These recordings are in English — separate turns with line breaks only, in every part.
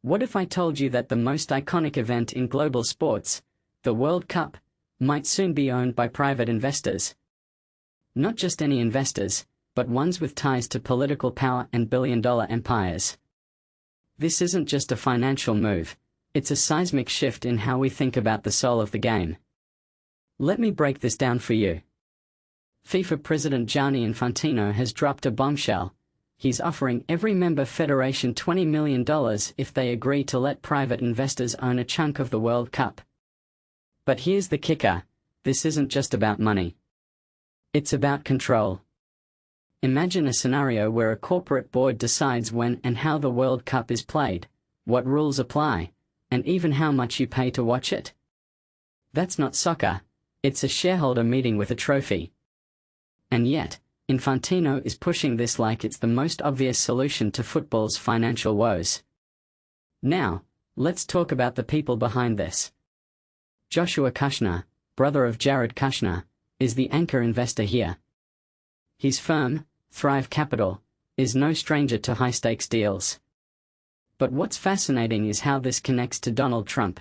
What if I told you that the most iconic event in global sports, the World Cup, might soon be owned by private investors? Not just any investors, but ones with ties to political power and billion-dollar empires. This isn't just a financial move, it's a seismic shift in how we think about the soul of the game. Let me break this down for you. FIFA President Gianni Infantino has dropped a bombshell. He's offering every member federation $20 million if they agree to let private investors own a chunk of the World Cup. But here's the kicker: this isn't just about money. It's about control. Imagine a scenario where a corporate board decides when and how the World Cup is played, what rules apply, and even how much you pay to watch it. That's not soccer, it's a shareholder meeting with a trophy. And yet, Infantino is pushing this like it's the most obvious solution to football's financial woes. Now, let's talk about the people behind this. Joshua Kushner, brother of Jared Kushner, is the anchor investor here. His firm, Thrive Capital, is no stranger to high-stakes deals. But what's fascinating is how this connects to Donald Trump.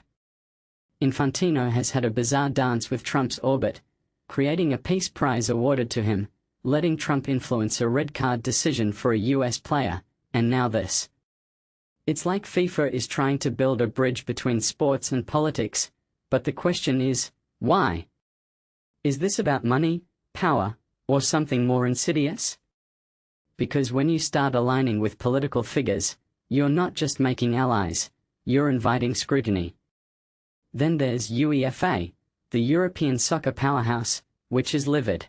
Infantino has had a bizarre dance with Trump's orbit, creating a peace prize awarded to him, letting Trump influence a red card decision for a US player, and now this. It's like FIFA is trying to build a bridge between sports and politics, but the question is, why? Is this about money, power, or something more insidious? Because when you start aligning with political figures, you're not just making allies, you're inviting scrutiny. Then there's UEFA, the European soccer powerhouse, which is livid.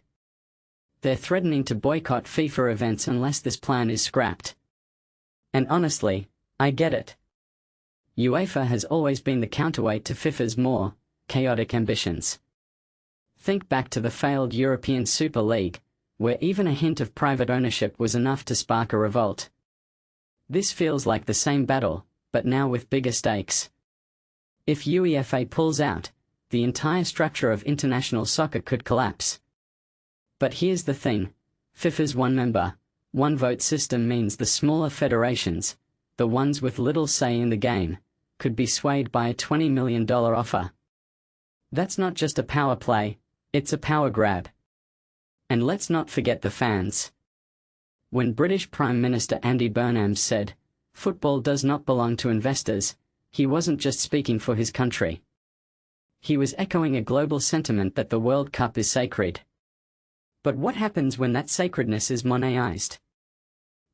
They're threatening to boycott FIFA events unless this plan is scrapped. And honestly, I get it. UEFA has always been the counterweight to FIFA's more chaotic ambitions. Think back to the failed European Super League, where even a hint of private ownership was enough to spark a revolt. This feels like the same battle, but now with bigger stakes. If UEFA pulls out, the entire structure of international soccer could collapse. But here's the thing: FIFA's one-member, one-vote system means the smaller federations, the ones with little say in the game, could be swayed by a $20 million offer. That's not just a power play, it's a power grab. And let's not forget the fans. When British Prime Minister Andy Burnham said, "Football does not belong to investors," he wasn't just speaking for his country. He was echoing a global sentiment that the World Cup is sacred. But what happens when that sacredness is monetized?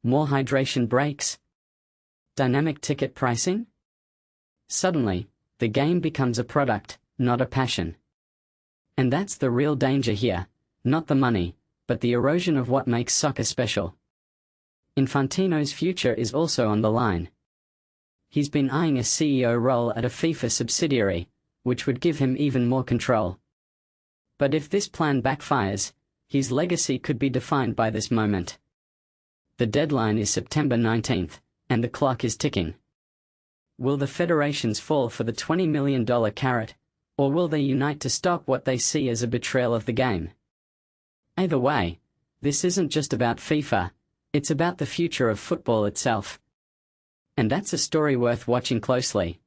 More hydration breaks? Dynamic ticket pricing? Suddenly, the game becomes a product, not a passion. And that's the real danger here, not the money, but the erosion of what makes soccer special. Infantino's future is also on the line. He's been eyeing a CEO role at a FIFA subsidiary, which would give him even more control. But if this plan backfires, his legacy could be defined by this moment. The deadline is September 19th, and the clock is ticking. Will the federations fall for the $20 million carrot, or will they unite to stop what they see as a betrayal of the game? Either way, this isn't just about FIFA, it's about the future of football itself. And that's a story worth watching closely.